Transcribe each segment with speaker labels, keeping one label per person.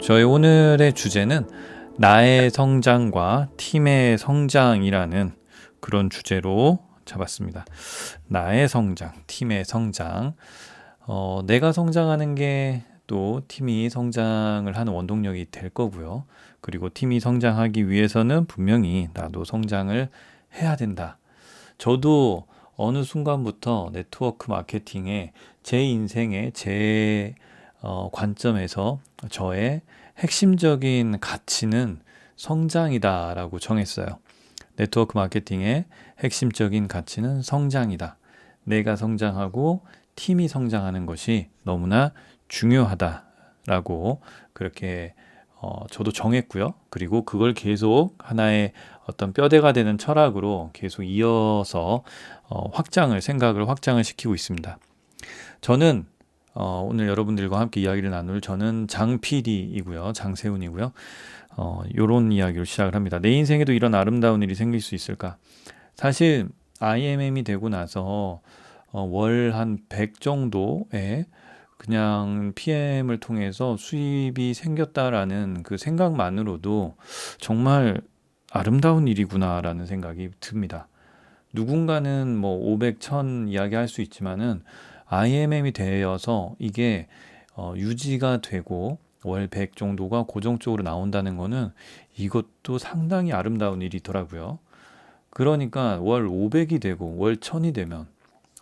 Speaker 1: 저희 오늘의 주제는 나의 성장과 팀의 성장이라는 그런 주제로 잡았습니다. 나의 성장, 팀의 성장. 내가 성장하는 게 또 팀이 성장을 하는 원동력이 될 거고요. 그리고 팀이 성장하기 위해서는 분명히 나도 성장을 해야 된다. 저도 어느 순간부터 네트워크 마케팅에 제 인생의 제 관점에서 저의 핵심적인 가치는 성장이다라고 정했어요. 네트워크 마케팅의 핵심적인 가치는 성장이다. 내가 성장하고 팀이 성장하는 것이 너무나 중요하다라고 그렇게 저도 정했고요. 그리고 그걸 계속 하나의 어떤 뼈대가 되는 철학으로 계속 이어서 생각을 확장을 시키고 있습니다. 저는 오늘 여러분들과 함께 이야기를 나눌 저는 장 PD이고요. 장세훈이고요. 요런 이야기로 시작을 합니다. 내 인생에도 이런 아름다운 일이 생길 수 있을까? 사실 IMM이 되고 나서 월 한 100 정도의 그냥 PM을 통해서 수입이 생겼다라는 그 생각만으로도 정말 아름다운 일이구나라는 생각이 듭니다. 누군가는 뭐 500, 1000 이야기할 수 있지만은 IMM이 되어서 이게 유지가 되고 월 100 정도가 고정적으로 나온다는 거는 이것도 상당히 아름다운 일이더라고요. 그러니까 월 500이 되고 월 1000이 되면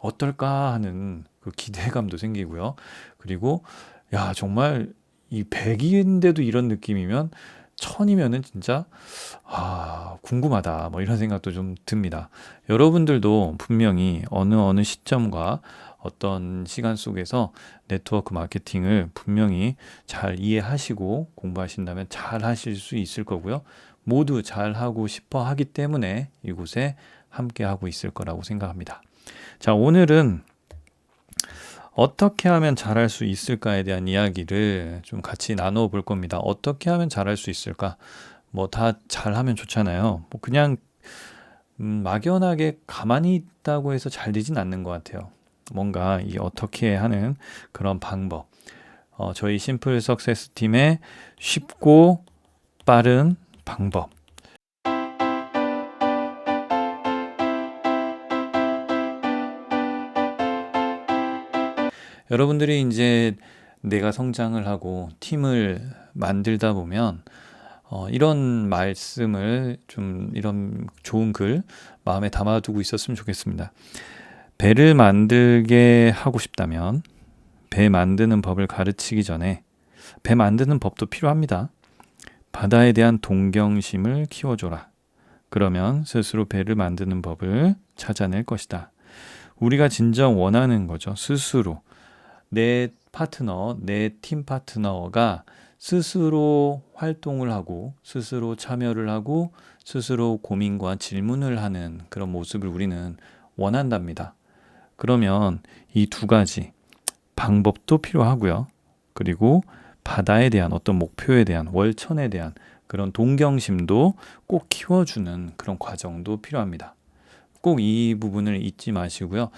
Speaker 1: 어떨까 하는 그 기대감도 생기고요. 그리고 야, 정말 이 100인데도 이런 느낌이면 1000이면은 진짜 궁금하다. 뭐 이런 생각도 좀 듭니다. 여러분들도 분명히 어느 시점과 어떤 시간 속에서 네트워크 마케팅을 분명히 잘 이해하시고 공부하신다면 잘 하실 수 있을 거고요. 모두 잘 하고 싶어 하기 때문에 이곳에 함께 하고 있을 거라고 생각합니다. 자, 오늘은 어떻게 하면 잘할 수 있을까에 대한 이야기를 좀 같이 나눠 볼 겁니다. 어떻게 하면 잘할 수 있을까? 뭐 다 잘하면 좋잖아요. 뭐 그냥 막연하게 가만히 있다고 해서 잘 되진 않는 것 같아요. 뭔가 이 어떻게 하는 그런 방법. 저희 심플 석세스 팀의 쉽고 빠른 방법. 여러분들이 이제 내가 성장을 하고 팀을 만들다 보면 이런 말씀을 좀 이런 좋은 글 마음에 담아두고 있었으면 좋겠습니다. 배를 만들게 하고 싶다면 배 만드는 법을 가르치기 전에 배 만드는 법도 필요합니다. 바다에 대한 동경심을 키워줘라. 그러면 스스로 배를 만드는 법을 찾아낼 것이다. 우리가 진정 원하는 거죠. 스스로. 내 파트너, 내 팀 파트너가 스스로 활동을 하고 스스로 참여를 하고 스스로 고민과 질문을 하는 그런 모습을 우리는 원한답니다. 그러면 이 두 가지 방법도 필요하고요. 그리고 바다에 대한 어떤 목표에 대한 월천에 대한 그런 동경심도 꼭 키워주는 그런 과정도 필요합니다. 꼭 이 부분을 잊지 마시고요.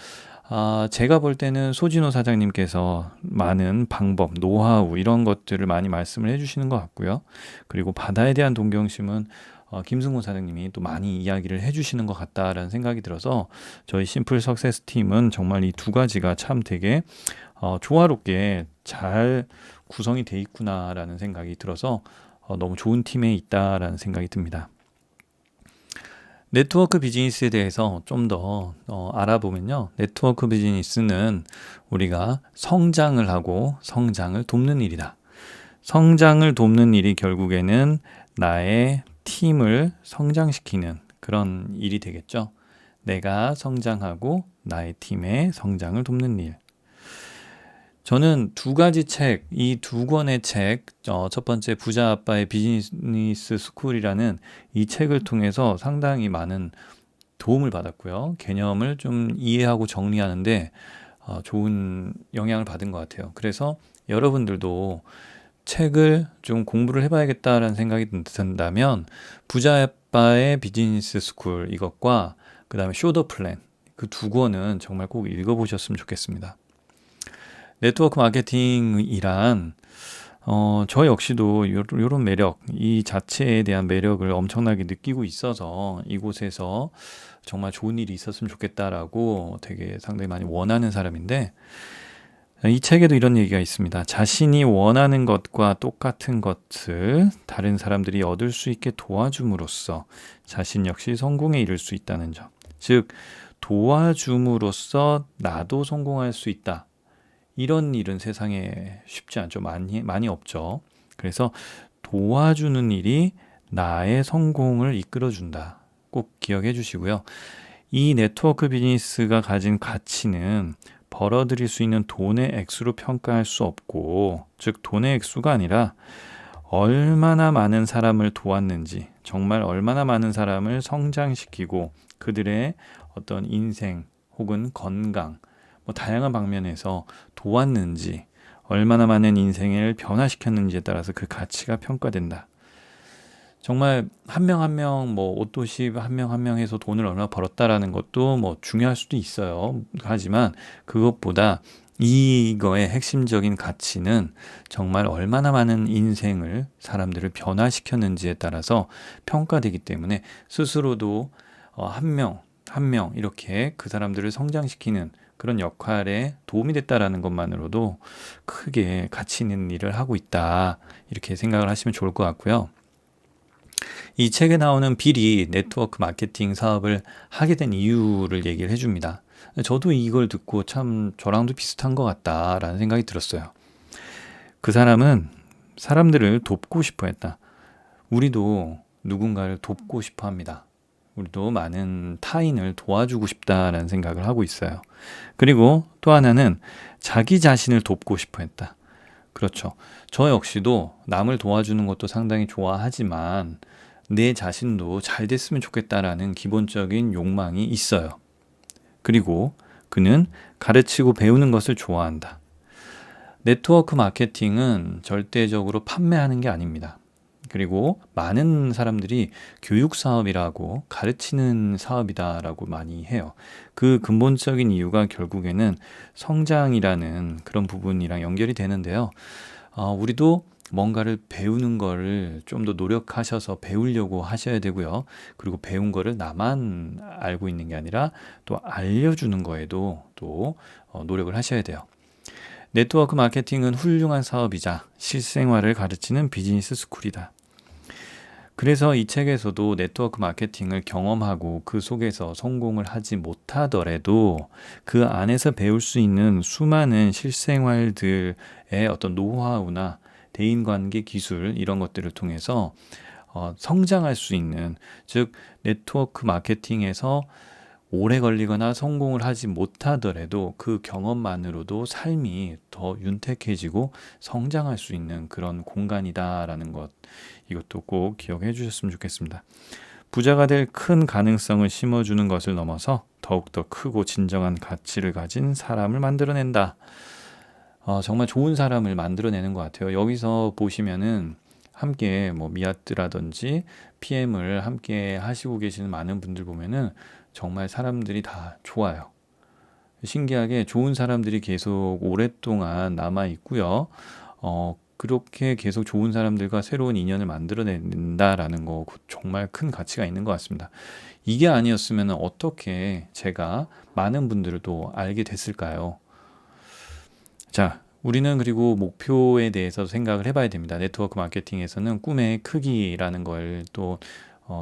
Speaker 1: 제가 볼 때는 소진호 사장님께서 많은 방법, 노하우 이런 것들을 많이 말씀을 해주시는 것 같고요. 그리고 바다에 대한 동경심은 김승호 사장님이 또 많이 이야기를 해주시는 것 같다라는 생각이 들어서 저희 심플 석세스 팀은 정말 이 두 가지가 참 되게 조화롭게 잘 구성이 돼 있구나라는 생각이 들어서 너무 좋은 팀에 있다라는 생각이 듭니다. 네트워크 비즈니스에 대해서 좀 더 알아보면요. 네트워크 비즈니스는 우리가 성장을 하고 성장을 돕는 일이다. 성장을 돕는 일이 결국에는 나의 팀을 성장시키는 그런 일이 되겠죠. 내가 성장하고 나의 팀의 성장을 돕는 일. 저는 두 가지 책, 이 두 권의 책, 첫 번째 부자 아빠의 비즈니스 스쿨이라는 이 책을 통해서 상당히 많은 도움을 받았고요. 개념을 좀 이해하고 정리하는데 좋은 영향을 받은 것 같아요. 그래서 여러분들도 책을 좀 공부를 해봐야겠다라는 생각이 든다면 부자 아빠의 비즈니스 스쿨 이것과 그 다음에 쇼더 플랜 그 두 권은 정말 꼭 읽어보셨으면 좋겠습니다. 네트워크 마케팅이란 저 역시도 요런 매력, 이 자체에 대한 매력을 엄청나게 느끼고 있어서 이곳에서 정말 좋은 일이 있었으면 좋겠다라고 되게 상당히 많이 원하는 사람인데, 이 책에도 이런 얘기가 있습니다. 자신이 원하는 것과 똑같은 것을 다른 사람들이 얻을 수 있게 도와줌으로써 자신 역시 성공에 이를 수 있다는 점. 즉, 도와줌으로써 나도 성공할 수 있다. 이런 일은 세상에 쉽지 않죠. 많이 없죠. 그래서 도와주는 일이 나의 성공을 이끌어준다. 꼭 기억해 주시고요. 이 네트워크 비즈니스가 가진 가치는 벌어들일 수 있는 돈의 액수로 평가할 수 없고, 즉 돈의 액수가 아니라 얼마나 많은 사람을 도왔는지, 정말 얼마나 많은 사람을 성장시키고 그들의 어떤 인생 혹은 건강, 다양한 방면에서 도왔는지, 얼마나 많은 인생을 변화시켰는지에 따라서 그 가치가 평가된다. 정말 한 명 한 명, 옷도시 한 명 한 명 해서 돈을 얼마나 벌었다라는 것도 중요할 수도 있어요. 하지만 그것보다 이거의 핵심적인 가치는 정말 얼마나 많은 인생을, 사람들을 변화시켰는지에 따라서 평가되기 때문에 스스로도 한 명 한 명 이렇게 그 사람들을 성장시키는 그런 역할에 도움이 됐다라는 것만으로도 크게 가치 있는 일을 하고 있다, 이렇게 생각을 하시면 좋을 것 같고요. 이 책에 나오는 빌이 네트워크 마케팅 사업을 하게 된 이유를 얘기를 해줍니다. 저도 이걸 듣고 참 저랑도 비슷한 것 같다라는 생각이 들었어요. 그 사람은 사람들을 돕고 싶어 했다. 우리도 누군가를 돕고 싶어 합니다. 우리도 많은 타인을 도와주고 싶다라는 생각을 하고 있어요. 그리고 또 하나는 자기 자신을 돕고 싶어 했다. 그렇죠. 저 역시도 남을 도와주는 것도 상당히 좋아하지만 내 자신도 잘 됐으면 좋겠다라는 기본적인 욕망이 있어요. 그리고 그는 가르치고 배우는 것을 좋아한다. 네트워크 마케팅은 절대적으로 판매하는 게 아닙니다. 그리고 많은 사람들이 교육 사업이라고, 가르치는 사업이다라고 많이 해요. 그 근본적인 이유가 결국에는 성장이라는 그런 부분이랑 연결이 되는데요. 우리도 뭔가를 배우는 거를 좀 더 노력하셔서 배우려고 하셔야 되고요. 그리고 배운 거를 나만 알고 있는 게 아니라 또 알려주는 거에도 또 노력을 하셔야 돼요. 네트워크 마케팅은 훌륭한 사업이자 실생활을 가르치는 비즈니스 스쿨이다. 그래서 이 책에서도 네트워크 마케팅을 경험하고 그 속에서 성공을 하지 못하더라도 그 안에서 배울 수 있는 수많은 실생활들의 어떤 노하우나 대인관계 기술, 이런 것들을 통해서 성장할 수 있는, 즉 네트워크 마케팅에서 오래 걸리거나 성공을 하지 못하더라도 그 경험만으로도 삶이 더 윤택해지고 성장할 수 있는 그런 공간이다라는 것, 이것도 꼭 기억해 주셨으면 좋겠습니다. 부자가 될 큰 가능성을 심어주는 것을 넘어서 더욱더 크고 진정한 가치를 가진 사람을 만들어낸다. 정말 좋은 사람을 만들어내는 것 같아요. 여기서 보시면은 함께 미아트라든지 PM을 함께 하시고 계시는 많은 분들 보면은 정말 사람들이 다 좋아요. 신기하게 좋은 사람들이 계속 오랫동안 남아 있고요. 그렇게 계속 좋은 사람들과 새로운 인연을 만들어낸다라는 거 정말 큰 가치가 있는 것 같습니다. 이게 아니었으면 어떻게 제가 많은 분들을 또 알게 됐을까요? 자, 우리는 그리고 목표에 대해서 생각을 해봐야 됩니다. 네트워크 마케팅에서는 꿈의 크기라는 걸 또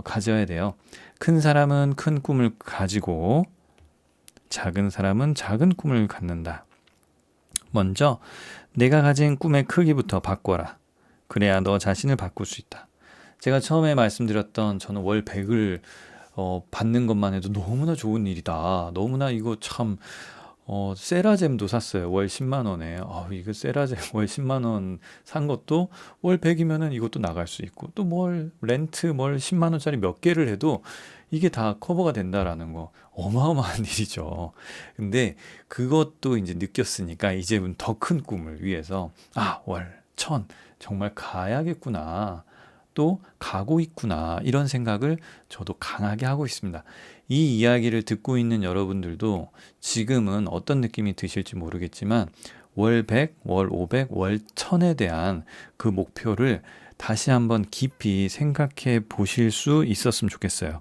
Speaker 1: 가져야 돼요. 큰 사람은 큰 꿈을 가지고 작은 사람은 작은 꿈을 갖는다. 먼저 내가 가진 꿈의 크기부터 바꿔라. 그래야 너 자신을 바꿀 수 있다. 제가 처음에 말씀드렸던, 저는 월 100을 받는 것만 해도 너무나 좋은 일이다. 너무나 이거 참 세라젬도 샀어요. 월 10만 원에. 이거 세라젬 월 10만 원 산 것도 월 100이면은 이것도 나갈 수 있고, 또 렌트 10만 원짜리 몇 개를 해도 이게 다 커버가 된다라는 거 어마어마한 일이죠. 근데 그것도 이제 느꼈으니까 이제는 더 큰 꿈을 위해서 월 1000 정말 가야겠구나. 또 가고 있구나, 이런 생각을 저도 강하게 하고 있습니다. 이 이야기를 듣고 있는 여러분들도 지금은 어떤 느낌이 드실지 모르겠지만 월 100, 월 500, 월 1000에 대한 그 목표를 다시 한번 깊이 생각해 보실 수 있었으면 좋겠어요.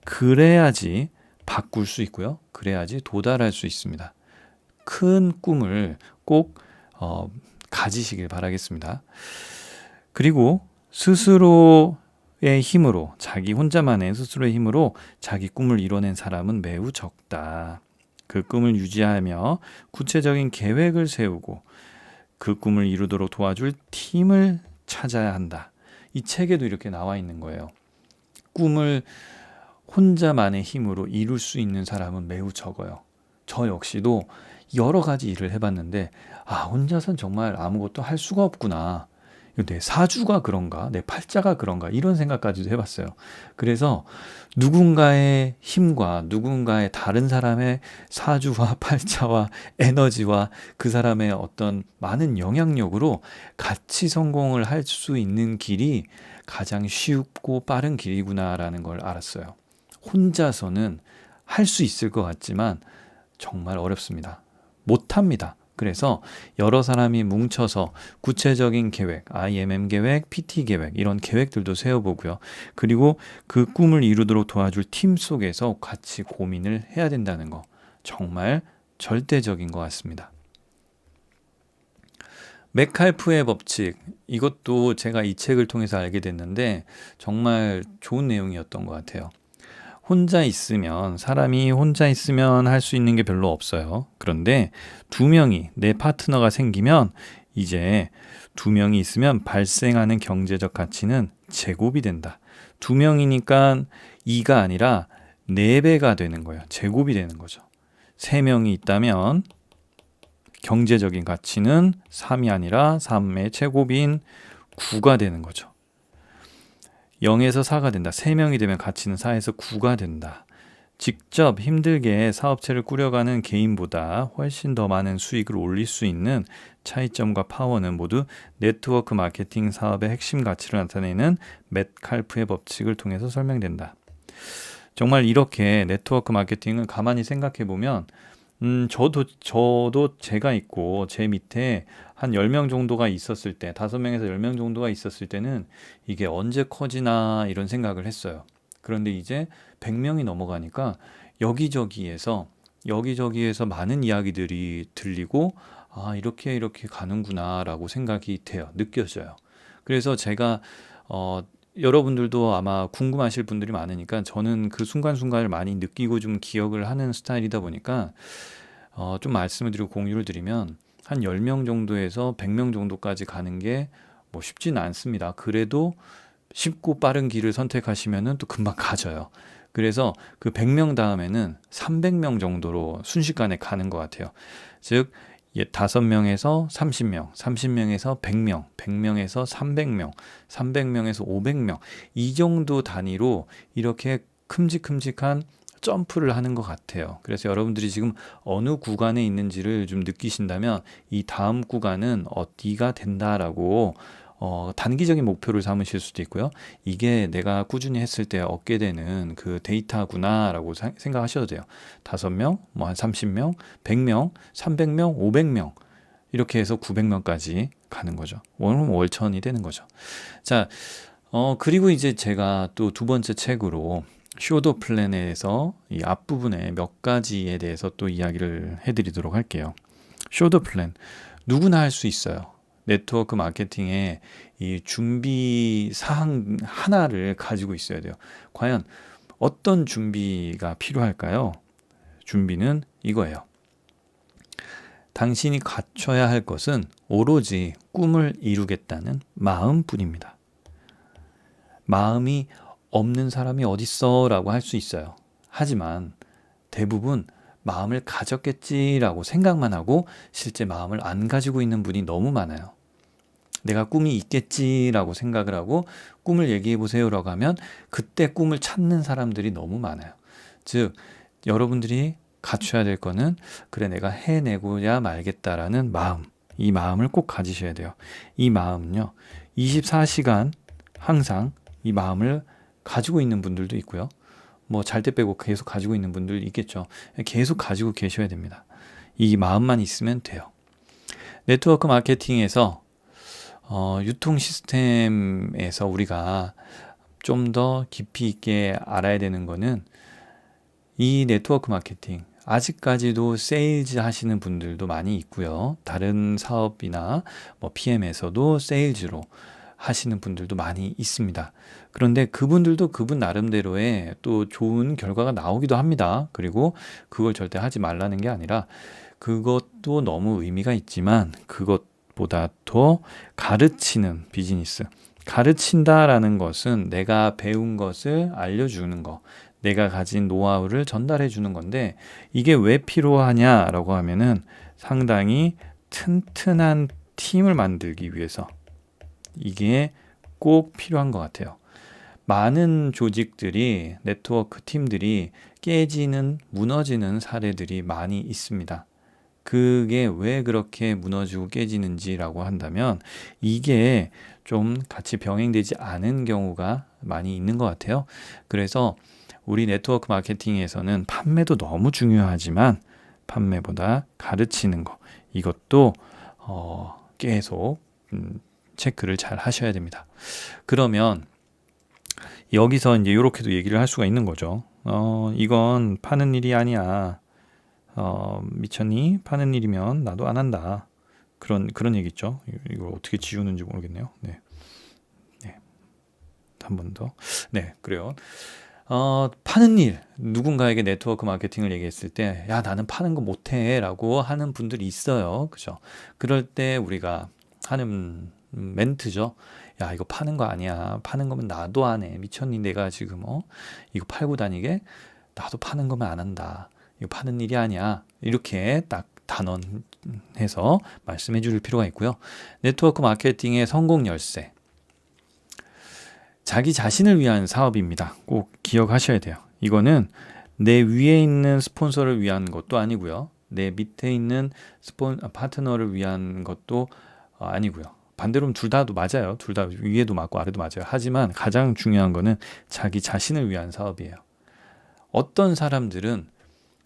Speaker 1: 그래야지 바꿀 수 있고요. 그래야지 도달할 수 있습니다. 큰 꿈을 꼭 가지시길 바라겠습니다. 그리고 스스로의 힘으로, 자기 혼자만의 스스로의 힘으로 자기 꿈을 이뤄낸 사람은 매우 적다. 그 꿈을 유지하며 구체적인 계획을 세우고 그 꿈을 이루도록 도와줄 팀을 찾아야 한다. 이 책에도 이렇게 나와 있는 거예요. 꿈을 혼자만의 힘으로 이룰 수 있는 사람은 매우 적어요. 저 역시도 여러 가지 일을 해봤는데 혼자선 정말 아무것도 할 수가 없구나. 내 사주가 그런가? 내 팔자가 그런가? 이런 생각까지도 해봤어요. 그래서 누군가의 힘과 누군가의 다른 사람의 사주와 팔자와 에너지와 그 사람의 어떤 많은 영향력으로 같이 성공을 할 수 있는 길이 가장 쉽고 빠른 길이구나라는 걸 알았어요. 혼자서는 할 수 있을 것 같지만 정말 어렵습니다. 못합니다. 그래서 여러 사람이 뭉쳐서 구체적인 계획, IMM 계획, PT 계획 이런 계획들도 세워보고요. 그리고 그 꿈을 이루도록 도와줄 팀 속에서 같이 고민을 해야 된다는 거 정말 절대적인 것 같습니다. 맥칼프의 법칙, 이것도 제가 이 책을 통해서 알게 됐는데 정말 좋은 내용이었던 것 같아요. 사람이 혼자 있으면 할 수 있는 게 별로 없어요. 그런데 두 명이, 내 파트너가 생기면 이제 두 명이 있으면 발생하는 경제적 가치는 제곱이 된다. 두 명이니까 2가 아니라 4배가 되는 거예요. 제곱이 되는 거죠. 3명이 있다면 경제적인 가치는 3이 아니라 3의 제곱인 9가 되는 거죠. 0에서 4가 된다. 3명이 되면 가치는 4에서 9가 된다. 직접 힘들게 사업체를 꾸려가는 개인보다 훨씬 더 많은 수익을 올릴 수 있는 차이점과 파워는 모두 네트워크 마케팅 사업의 핵심 가치를 나타내는 metcalfe의 법칙을 통해서 설명된다. 정말 이렇게 네트워크 마케팅을 가만히 생각해 보면 저도 제가 있고 제 밑에 한 10명 정도가 있었을 때 5명에서 10명 정도가 있었을 때는 이게 언제 커지나 이런 생각을 했어요. 그런데 이제 100명이 넘어가니까 여기저기에서 많은 이야기들이 들리고 이렇게 가는구나 라고 생각이 돼요. 느껴져요. 그래서 제가 여러분들도 아마 궁금하실 분들이 많으니까 저는 그 순간순간을 많이 느끼고 좀 기억을 하는 스타일이다 보니까 좀 말씀을 드리고 공유를 드리면 한 10명 정도에서 100명 정도까지 가는 게 뭐 쉽지는 않습니다. 그래도 쉽고 빠른 길을 선택하시면은 또 금방 가져요. 그래서 그 100명 다음에는 300명 정도로 순식간에 가는 것 같아요. 즉 5명에서 30명, 30명에서 100명, 100명에서 300명, 300명에서 500명 이 정도 단위로 이렇게 큼직큼직한 점프를 하는 것 같아요. 그래서 여러분들이 지금 어느 구간에 있는지를 좀 느끼신다면 이 다음 구간은 어디가 된다라고 단기적인 목표를 삼으실 수도 있고요. 이게 내가 꾸준히 했을 때 얻게 되는 그 데이터구나라고 생각하셔도 돼요. 5명, 뭐 한 30명, 100명, 300명, 500명 이렇게 해서 900명까지 가는 거죠. 월천이 되는 거죠. 자, 그리고 이제 제가 또 두 번째 책으로 쇼더 플랜에서 이 앞부분에 몇 가지에 대해서 또 이야기를 해드리도록 할게요. 쇼더 플랜 누구나 할 수 있어요. 네트워크 마케팅에 이 준비 사항 하나를 가지고 있어야 돼요. 과연 어떤 준비가 필요할까요? 준비는 이거예요. 당신이 갖춰야 할 것은 오로지 꿈을 이루겠다는 마음뿐입니다. 마음이 없는 사람이 어딨어 라고 할 수 있어요. 하지만 대부분 마음을 가졌겠지라고 생각만 하고 실제 마음을 안 가지고 있는 분이 너무 많아요. 내가 꿈이 있겠지라고 생각을 하고 꿈을 얘기해 보세요라고 하면 그때 꿈을 찾는 사람들이 너무 많아요. 즉 여러분들이 갖춰야 될 거는 그래 내가 해내고야 말겠다라는 마음, 이 마음을 꼭 가지셔야 돼요. 이 마음은요 24시간 항상 이 마음을 가지고 있는 분들도 있고요. 뭐 잘 때 빼고 계속 가지고 있는 분들 있겠죠. 계속 가지고 계셔야 됩니다. 이 마음만 있으면 돼요. 네트워크 마케팅에서 유통 시스템에서 우리가 좀 더 깊이 있게 알아야 되는 거는 이 네트워크 마케팅, 아직까지도 세일즈 하시는 분들도 많이 있고요. 다른 사업이나 뭐 PM에서도 세일즈로 하시는 분들도 많이 있습니다. 그런데 그분들도 그분 나름대로의 또 좋은 결과가 나오기도 합니다. 그리고 그걸 절대 하지 말라는 게 아니라 그것도 너무 의미가 있지만 그것보다 더 가르치는 비즈니스. 가르친다라는 것은 내가 배운 것을 알려주는 거, 내가 가진 노하우를 전달해 주는 건데 이게 왜 필요하냐라고 하면은 상당히 튼튼한 팀을 만들기 위해서 이게 꼭 필요한 것 같아요. 많은 조직들이, 네트워크 팀들이 깨지는, 무너지는 사례들이 많이 있습니다. 그게 왜 그렇게 무너지고 깨지는지라고 한다면 이게 좀 같이 병행되지 않은 경우가 많이 있는 것 같아요. 그래서 우리 네트워크 마케팅에서는 판매도 너무 중요하지만 판매보다 가르치는 거, 이것도 계속 체크를 잘 하셔야 됩니다. 그러면 여기서 이제 이렇게도 얘기를 할 수가 있는 거죠. 이건 파는 일이 아니야. 미쳤니? 파는 일이면 나도 안 한다. 그런 얘기 있죠. 이걸 어떻게 지우는지 모르겠네요. 네. 한 번 더. 네, 그래요. 파는 일, 누군가에게 네트워크 마케팅을 얘기했을 때, 야, 나는 파는 거 못해 라고 하는 분들이 있어요. 그죠? 그럴 때 우리가 하는 멘트죠. 야, 이거 파는 거 아니야. 파는 거면 나도 안 해. 미쳤니? 내가 지금 이거 팔고 다니게? 나도 파는 거면 안 한다. 이거 파는 일이 아니야. 이렇게 딱 단언해서 말씀해 줄 필요가 있고요. 네트워크 마케팅의 성공 열쇠. 자기 자신을 위한 사업입니다. 꼭 기억하셔야 돼요. 이거는 내 위에 있는 스폰서를 위한 것도 아니고요. 내 밑에 있는 파트너를 위한 것도 아니고요. 반대로 둘 다도 맞아요. 둘 다 위에도 맞고 아래도 맞아요. 하지만 가장 중요한 거는 자기 자신을 위한 사업이에요. 어떤 사람들은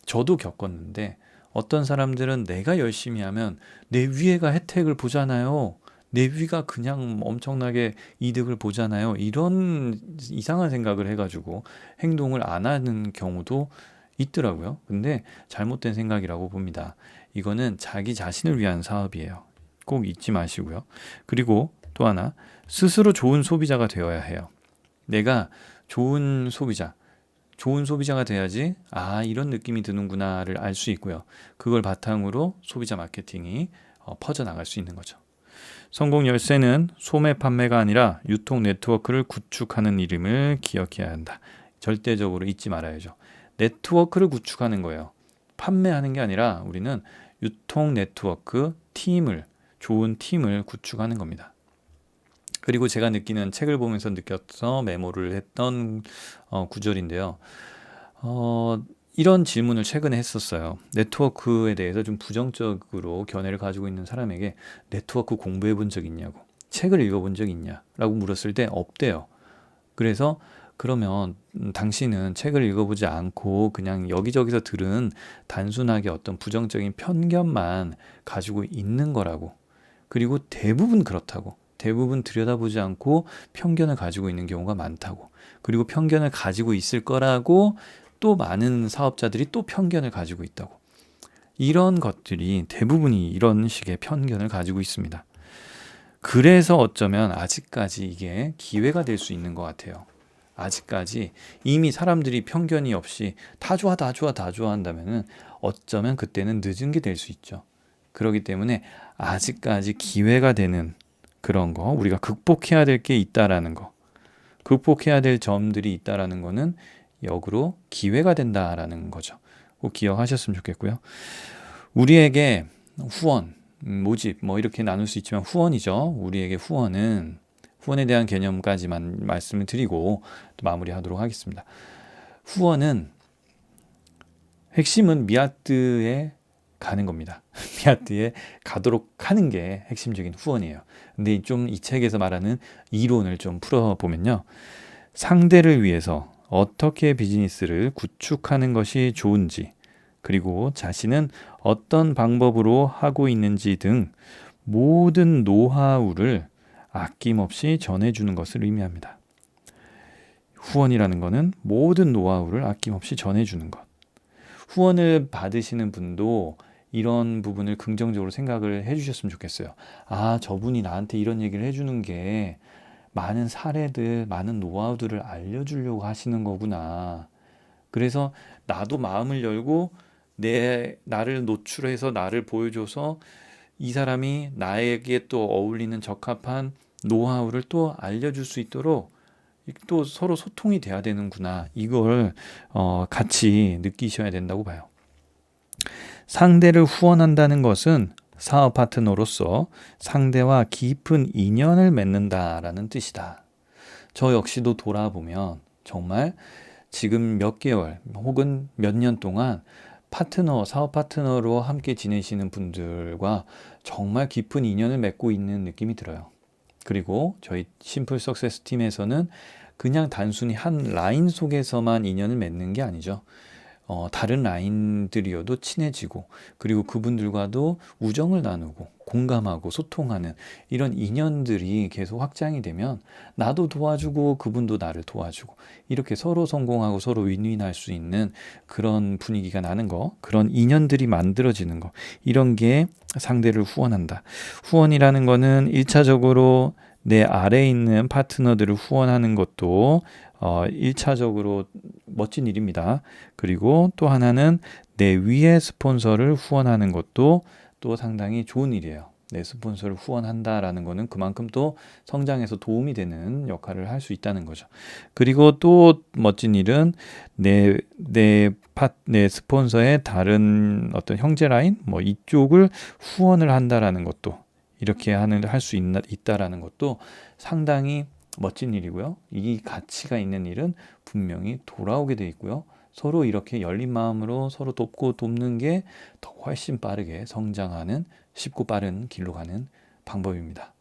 Speaker 1: 저도 겪었는데 어떤 사람들은 내가 열심히 하면 내 위에가 혜택을 보잖아요. 내 위가 그냥 엄청나게 이득을 보잖아요. 이런 이상한 생각을 해가지고 행동을 안 하는 경우도 있더라고요. 근데 잘못된 생각이라고 봅니다. 이거는 자기 자신을 위한 사업이에요. 꼭 잊지 마시고요. 그리고 또 하나, 스스로 좋은 소비자가 되어야 해요. 내가 좋은 소비자가 돼야지 이런 느낌이 드는구나를 알 수 있고요. 그걸 바탕으로 소비자 마케팅이 퍼져나갈 수 있는 거죠. 성공 열쇠는 소매 판매가 아니라 유통 네트워크를 구축하는 이름을 기억해야 한다. 절대적으로 잊지 말아야죠. 네트워크를 구축하는 거예요. 판매하는 게 아니라 우리는 유통 네트워크 좋은 팀을 구축하는 겁니다. 그리고 제가 느끼는, 책을 보면서 느껴서 메모를 했던 구절인데요. 이런 질문을 최근에 했었어요. 네트워크에 대해서 좀 부정적으로 견해를 가지고 있는 사람에게 네트워크 공부해 본 적 있냐고, 책을 읽어본 적 있냐라고 물었을 때 없대요. 그래서 그러면 당신은 책을 읽어보지 않고 그냥 여기저기서 들은 단순하게 어떤 부정적인 편견만 가지고 있는 거라고. 그리고 대부분 그렇다고. 대부분 들여다보지 않고 편견을 가지고 있는 경우가 많다고. 그리고 편견을 가지고 있을 거라고 또 많은 사업자들이 또 편견을 가지고 있다고. 이런 것들이 대부분이 이런 식의 편견을 가지고 있습니다. 그래서 어쩌면 아직까지 이게 기회가 될 수 있는 것 같아요. 아직까지 이미 사람들이 편견이 없이 다 좋아 한다면은 어쩌면 그때는 늦은 게 될 수 있죠. 그렇기 때문에 아직까지 기회가 되는 그런 거, 우리가 극복해야 될 게 있다라는 거, 극복해야 될 점들이 있다라는 거는 역으로 기회가 된다라는 거죠. 꼭 기억하셨으면 좋겠고요. 우리에게 후원, 모집 이렇게 나눌 수 있지만 후원이죠. 우리에게 후원에 대한 개념까지만 말씀을 드리고 또 마무리하도록 하겠습니다. 후원은 핵심은 미아뜨에 가는 겁니다. 미아뜨에 가도록 하는 게 핵심적인 후원이에요. 근데 좀 이 책에서 말하는 이론을 좀 풀어보면요. 상대를 위해서 어떻게 비즈니스를 구축하는 것이 좋은지, 그리고 자신은 어떤 방법으로 하고 있는지 등 모든 노하우를 아낌없이 전해주는 것을 의미합니다. 후원이라는 것은 모든 노하우를 아낌없이 전해주는 것. 후원을 받으시는 분도 이런 부분을 긍정적으로 생각을 해주셨으면 좋겠어요. 아, 저분이 나한테 이런 얘기를 해주는 게 많은 사례들, 많은 노하우들을 알려주려고 하시는 거구나. 그래서 나도 마음을 열고 나를 노출해서 나를 보여줘서 이 사람이 나에게 또 어울리는 적합한 노하우를 또 알려줄 수 있도록 또 서로 소통이 돼야 되는구나. 이걸 같이 느끼셔야 된다고 봐요. 상대를 후원한다는 것은 사업 파트너로서 상대와 깊은 인연을 맺는다라는 뜻이다. 저 역시도 돌아보면 정말 지금 몇 개월 혹은 몇 년 동안 사업 파트너로 함께 지내시는 분들과 정말 깊은 인연을 맺고 있는 느낌이 들어요. 그리고 저희 심플 석세스 팀에서는 그냥 단순히 한 라인 속에서만 인연을 맺는 게 아니죠. 다른 라인들이어도 친해지고, 그리고 그분들과도 우정을 나누고 공감하고 소통하는 이런 인연들이 계속 확장이 되면 나도 도와주고 그분도 나를 도와주고 이렇게 서로 성공하고 서로 윈윈할 수 있는 그런 분위기가 나는 거, 그런 인연들이 만들어지는 거, 이런 게 상대를 후원한다. 후원이라는 거는 1차적으로 내 아래에 있는 파트너들을 후원하는 것도 1차적으로 멋진 일입니다. 그리고 또 하나는 내 위에 스폰서를 후원하는 것도 또 상당히 좋은 일이에요. 내 스폰서를 후원한다라는 거는 그만큼 또 성장해서 도움이 되는 역할을 할 수 있다는 거죠. 그리고 또 멋진 일은 내 스폰서의 다른 어떤 형제 라인, 뭐 이쪽을 후원을 한다라는 것도, 이렇게 할 수 있다라는 것도 상당히 멋진 일이고요. 이 가치가 있는 일은 분명히 돌아오게 돼 있고요. 서로 이렇게 열린 마음으로 서로 돕고 돕는 게 더 훨씬 빠르게 성장하는, 쉽고 빠른 길로 가는 방법입니다.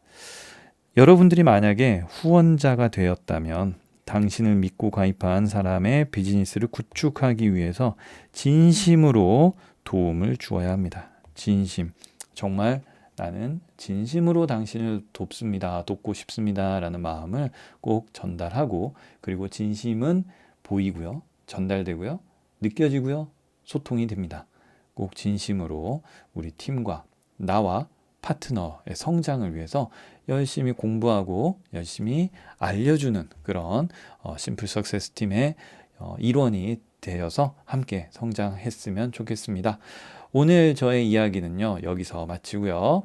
Speaker 1: 여러분들이 만약에 후원자가 되었다면 당신을 믿고 가입한 사람의 비즈니스를 구축하기 위해서 진심으로 도움을 주어야 합니다. 진심. 정말 나는 진심으로 당신을 돕고 싶습니다 라는 마음을 꼭 전달하고, 그리고 진심은 보이고요, 전달되고요, 느껴지고요, 소통이 됩니다. 꼭 진심으로 우리 팀과 나와 파트너의 성장을 위해서 열심히 공부하고 열심히 알려주는 그런 심플 석세스 팀의 일원이 되어서 함께 성장했으면 좋겠습니다. 오늘 저의 이야기는요, 여기서 마치고요.